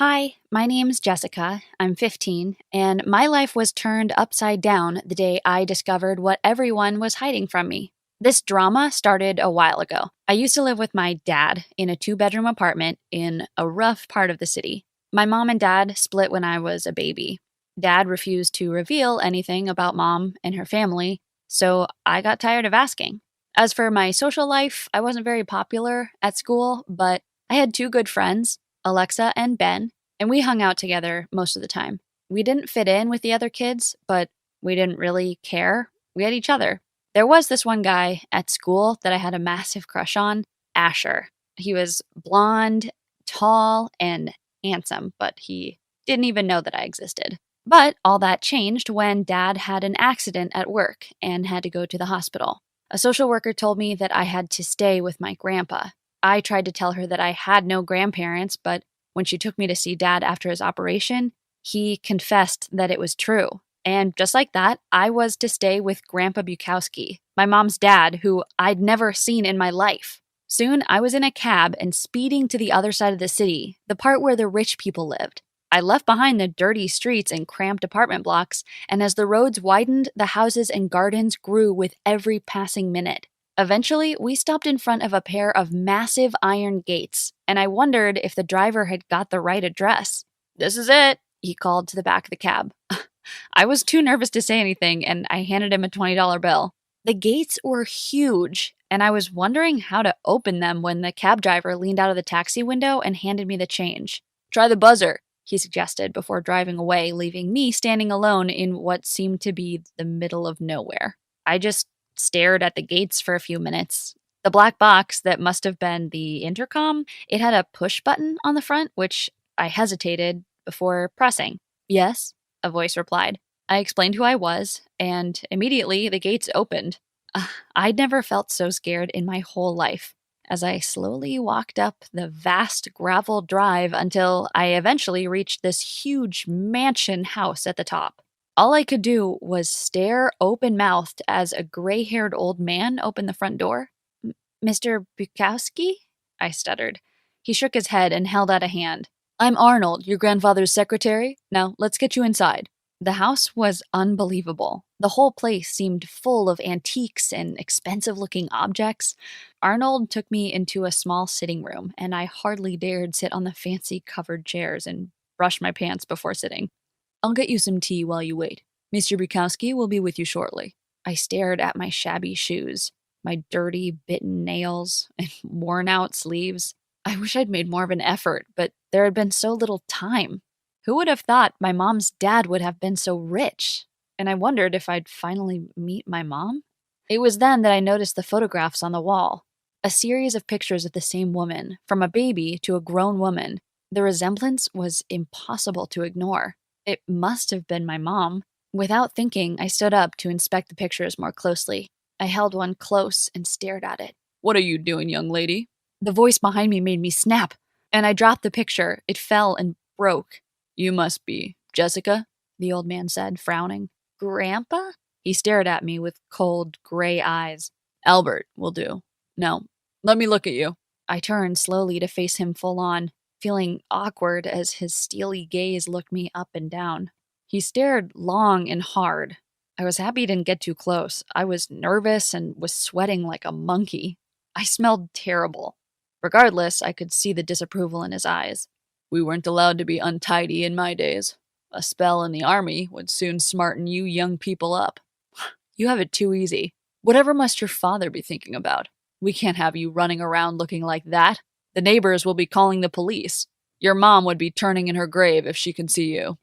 Hi, my name's Jessica. I'm 15, and my life was turned upside down the day I discovered what everyone was hiding from me. This drama started a while ago. I used to live with my dad in a two-bedroom apartment in a rough part of the city. My mom and dad split when I was a baby. Dad refused to reveal anything about mom and her family, so I got tired of asking. As for my social life, I wasn't very popular at school, but I had two good friends, Alexa and Ben, and we hung out together most of the time. We didn't fit in with the other kids, but we didn't really care. We had each other. There was this one guy at school that I had a massive crush on, Asher. He was blonde, tall, and handsome, but he didn't even know that I existed. But all that changed when Dad had an accident at work and had to go to the hospital. A social worker told me that I had to stay with my grandpa. I tried to tell her that I had no grandparents, but when she took me to see Dad after his operation, he confessed that it was true. And just like that, I was to stay with Grandpa Bukowski, my mom's dad, who I'd never seen in my life. Soon, I was in a cab and speeding to the other side of the city, the part where the rich people lived. I left behind the dirty streets and cramped apartment blocks, and as the roads widened, the houses and gardens grew with every passing minute. Eventually, we stopped in front of a pair of massive iron gates, and I wondered if the driver had got the right address. "This is it," he called to the back of the cab. I was too nervous to say anything, and I handed him a $20 bill. The gates were huge, and I was wondering how to open them when the cab driver leaned out of the taxi window and handed me the change. "Try the buzzer," he suggested before driving away, leaving me standing alone in what seemed to be the middle of nowhere. I just stared at the gates for a few minutes. The black box that must have been the intercom, it had a push button on the front, which I hesitated before pressing. "Yes," a voice replied. I explained who I was, and immediately the gates opened. I'd never felt so scared in my whole life. As I slowly walked up the vast gravel drive until I eventually reached this huge mansion house at the top. All I could do was stare open-mouthed as a gray-haired old man opened the front door. "Mr. Bukowski?" I stuttered. He shook his head and held out a hand. "I'm Arnold, your grandfather's secretary. Now, let's get you inside." The house was unbelievable. The whole place seemed full of antiques and expensive-looking objects. Arnold took me into a small sitting room, and I hardly dared sit on the fancy covered chairs and brush my pants before sitting. "I'll get you some tea while you wait. Mr. Bukowski will be with you shortly." I stared at my shabby shoes, my dirty, bitten nails, and worn-out sleeves. I wish I'd made more of an effort, but there had been so little time. Who would have thought my mom's dad would have been so rich? And I wondered if I'd finally meet my mom. It was then that I noticed the photographs on the wall. A series of pictures of the same woman, from a baby to a grown woman. The resemblance was impossible to ignore. It must have been my mom. Without thinking, I stood up to inspect the pictures more closely. I held one close and stared at it. "What are you doing, young lady?" The voice behind me made me snap, and I dropped the picture. It fell and broke. "You must be Jessica," the old man said, frowning. "Grandpa?" He stared at me with cold, gray eyes. "Albert will do. Now, let me look at you." I turned slowly to face him full on, feeling awkward as his steely gaze looked me up and down. He stared long and hard. I was happy he didn't get too close. I was nervous and was sweating like a monkey. I smelled terrible. Regardless, I could see the disapproval in his eyes. "We weren't allowed to be untidy in my days. A spell in the army would soon smarten you young people up. You have it too easy. Whatever must your father be thinking about? We can't have you running around looking like that. The neighbors will be calling the police. Your mom would be turning in her grave if she could see you."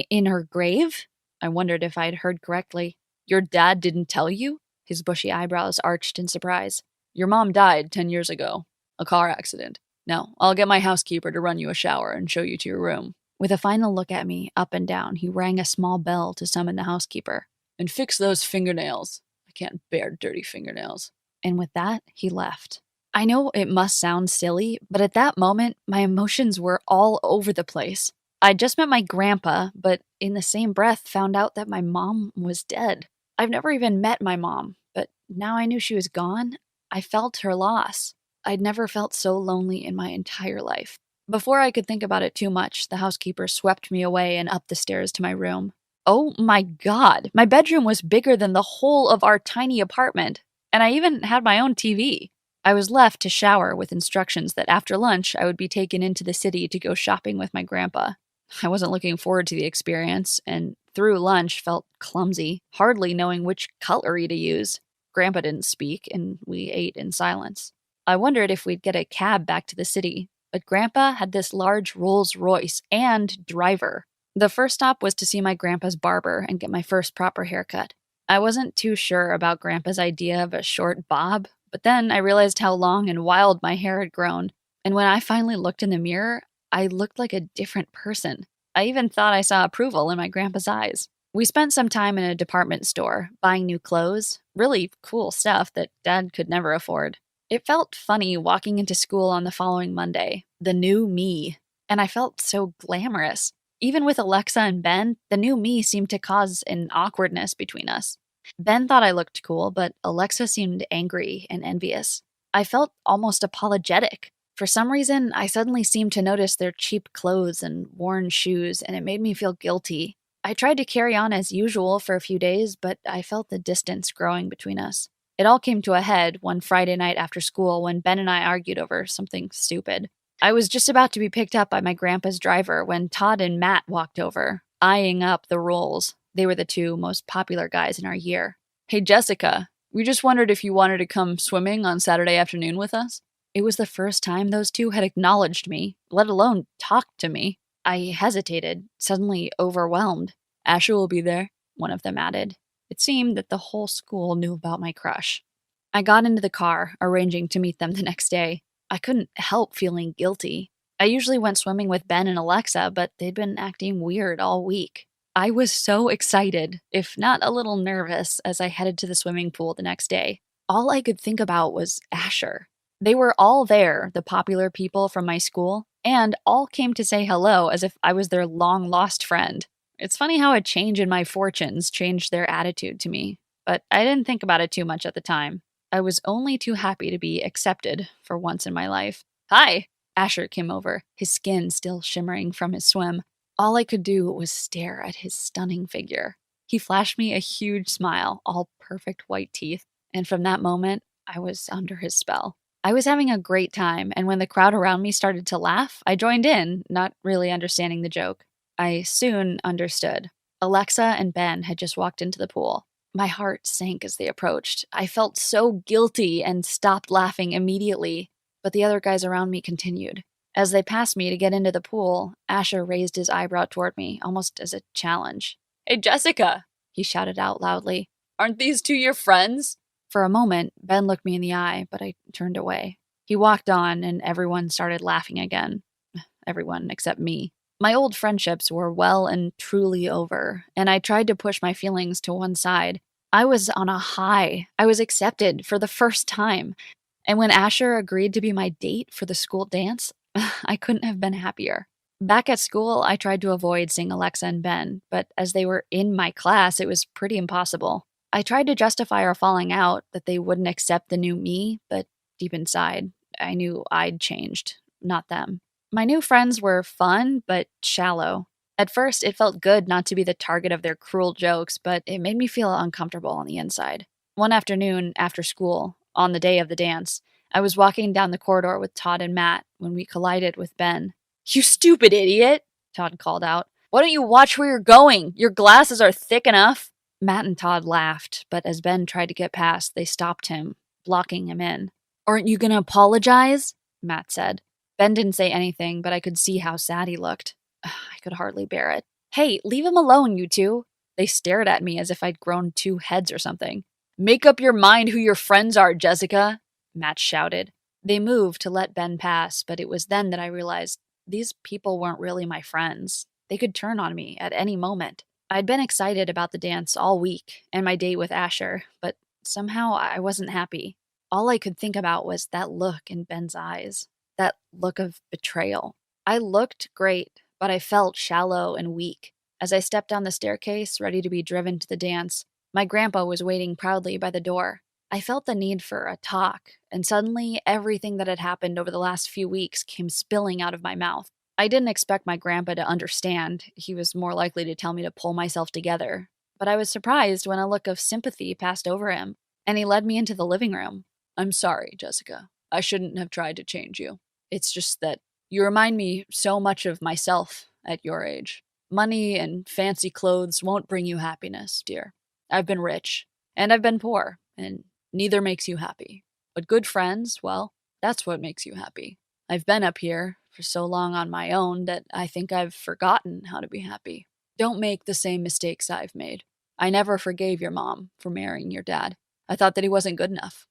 In her grave? I wondered if I'd heard correctly. "Your dad didn't tell you?" His bushy eyebrows arched in surprise. "Your mom died 10 years ago. A car accident. Now, I'll get my housekeeper to run you a shower and show you to your room." With a final look at me, up and down, he rang a small bell to summon the housekeeper. "And fix those fingernails. I can't bear dirty fingernails." And with that, he left. I know it must sound silly, but at that moment, my emotions were all over the place. I'd just met my grandpa, but in the same breath found out that my mom was dead. I've never even met my mom, but now I knew she was gone. I felt her loss. I'd never felt so lonely in my entire life. Before I could think about it too much, the housekeeper swept me away and up the stairs to my room. Oh my god, my bedroom was bigger than the whole of our tiny apartment, and I even had my own TV. I was left to shower with instructions that after lunch I would be taken into the city to go shopping with my grandpa. I wasn't looking forward to the experience, and through lunch felt clumsy, hardly knowing which cutlery to use. Grandpa didn't speak, and we ate in silence. I wondered if we'd get a cab back to the city, but Grandpa had this large Rolls Royce and driver. The first stop was to see my grandpa's barber and get my first proper haircut. I wasn't too sure about Grandpa's idea of a short bob, but then I realized how long and wild my hair had grown, and when I finally looked in the mirror, I looked like a different person. I even thought I saw approval in my grandpa's eyes. We spent some time in a department store, buying new clothes, really cool stuff that Dad could never afford. It felt funny walking into school on the following Monday, the new me, and I felt so glamorous. Even with Alexa and Ben, the new me seemed to cause an awkwardness between us. Ben thought I looked cool, but Alexa seemed angry and envious. I felt almost apologetic. For some reason, I suddenly seemed to notice their cheap clothes and worn shoes, and it made me feel guilty. I tried to carry on as usual for a few days, but I felt the distance growing between us. It all came to a head one Friday night after school when Ben and I argued over something stupid. I was just about to be picked up by my grandpa's driver when Todd and Matt walked over, eyeing up the roles. They were the two most popular guys in our year. "Hey, Jessica, we just wondered if you wanted to come swimming on Saturday afternoon with us." It was the first time those two had acknowledged me, let alone talked to me. I hesitated, suddenly overwhelmed. "Asher will be there," one of them added. It seemed that the whole school knew about my crush. I got into the car, arranging to meet them the next day. I couldn't help feeling guilty. I usually went swimming with Ben and Alexa, but they'd been acting weird all week. I was so excited, if not a little nervous, as I headed to the swimming pool the next day. All I could think about was Asher. They were all there, the popular people from my school, and all came to say hello as if I was their long-lost friend. It's funny how a change in my fortunes changed their attitude to me, but I didn't think about it too much at the time. I was only too happy to be accepted for once in my life. "Hi!" Asher came over, his skin still shimmering from his swim. All I could do was stare at his stunning figure. He flashed me a huge smile, all perfect white teeth, and from that moment, I was under his spell. I was having a great time, and when the crowd around me started to laugh, I joined in, not really understanding the joke. I soon understood. Alexa and Ben had just walked into the pool. My heart sank as they approached. I felt so guilty and stopped laughing immediately, but the other guys around me continued. As they passed me to get into the pool, Asher raised his eyebrow toward me, almost as a challenge. "Hey, Jessica!" he shouted out loudly. "Aren't these two your friends?" For a moment, Ben looked me in the eye, but I turned away. He walked on, and everyone started laughing again. Everyone except me. My old friendships were well and truly over, and I tried to push my feelings to one side. I was on a high. I was accepted for the first time. And when Asher agreed to be my date for the school dance, I couldn't have been happier. Back at school, I tried to avoid seeing Alexa and Ben, but as they were in my class, it was pretty impossible. I tried to justify our falling out, that they wouldn't accept the new me, but deep inside, I knew I'd changed, not them. My new friends were fun, but shallow. At first, it felt good not to be the target of their cruel jokes, but it made me feel uncomfortable on the inside. One afternoon, after school, on the day of the dance, I was walking down the corridor with Todd and Matt when we collided with Ben. "You stupid idiot!" Todd called out. "Why don't you watch where you're going? Your glasses are thick enough." Matt and Todd laughed, but as Ben tried to get past, they stopped him, blocking him in. "Aren't you gonna apologize?" Matt said. Ben didn't say anything, but I could see how sad he looked. I could hardly bear it. "Hey, leave him alone, you two." They stared at me as if I'd grown two heads or something. "Make up your mind who your friends are, Jessica," Matt shouted. They moved to let Ben pass, but it was then that I realized these people weren't really my friends. They could turn on me at any moment. I'd been excited about the dance all week and my date with Asher, but somehow I wasn't happy. All I could think about was that look in Ben's eyes. That look of betrayal. I looked great, but I felt shallow and weak. As I stepped down the staircase, ready to be driven to the dance, my grandpa was waiting proudly by the door. I felt the need for a talk, and suddenly everything that had happened over the last few weeks came spilling out of my mouth. I didn't expect my grandpa to understand. He was more likely to tell me to pull myself together. But I was surprised when a look of sympathy passed over him, and he led me into the living room. I'm sorry, Jessica. I shouldn't have tried to change you. It's just that you remind me so much of myself at your age. Money and fancy clothes won't bring you happiness, dear. I've been rich, and I've been poor, and neither makes you happy. But good friends, well, that's what makes you happy. I've been up here for so long on my own that I think I've forgotten how to be happy. Don't make the same mistakes I've made. I never forgave your mom for marrying your dad. I thought that he wasn't good enough.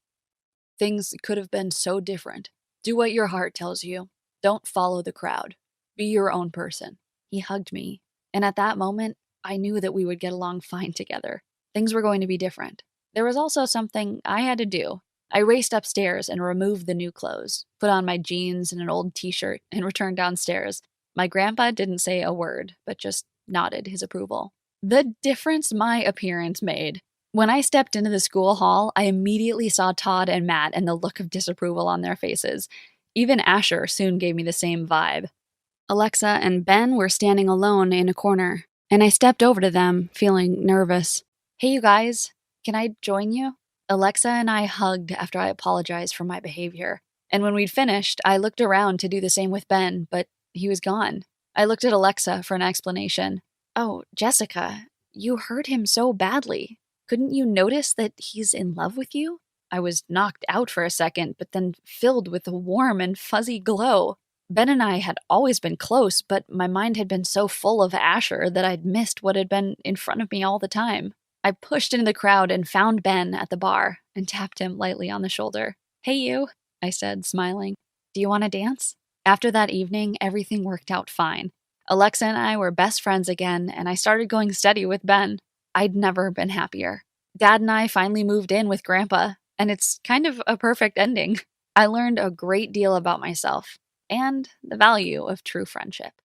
Things could have been so different. Do what your heart tells you. Don't follow the crowd. Be your own person. He hugged me, and at that moment, I knew that we would get along fine together. Things were going to be different. There was also something I had to do. I raced upstairs and removed the new clothes, put on my jeans and an old t-shirt, and returned downstairs. My grandpa didn't say a word, but just nodded his approval. The difference my appearance made. When I stepped into the school hall, I immediately saw Todd and Matt and the look of disapproval on their faces. Even Asher soon gave me the same vibe. Alexa and Ben were standing alone in a corner, and I stepped over to them, feeling nervous. Hey, you guys, can I join you? Alexa and I hugged after I apologized for my behavior. And when we'd finished, I looked around to do the same with Ben, but he was gone. I looked at Alexa for an explanation. Oh, Jessica, you hurt him so badly. Couldn't you notice that he's in love with you? I was knocked out for a second, but then filled with a warm and fuzzy glow. Ben and I had always been close, but my mind had been so full of Asher that I'd missed what had been in front of me all the time. I pushed into the crowd and found Ben at the bar and tapped him lightly on the shoulder. Hey, you, I said, smiling. Do you want to dance? After that evening, everything worked out fine. Alexa and I were best friends again, and I started going steady with Ben. I'd never been happier. Dad and I finally moved in with Grandpa, and it's kind of a perfect ending. I learned a great deal about myself and the value of true friendship.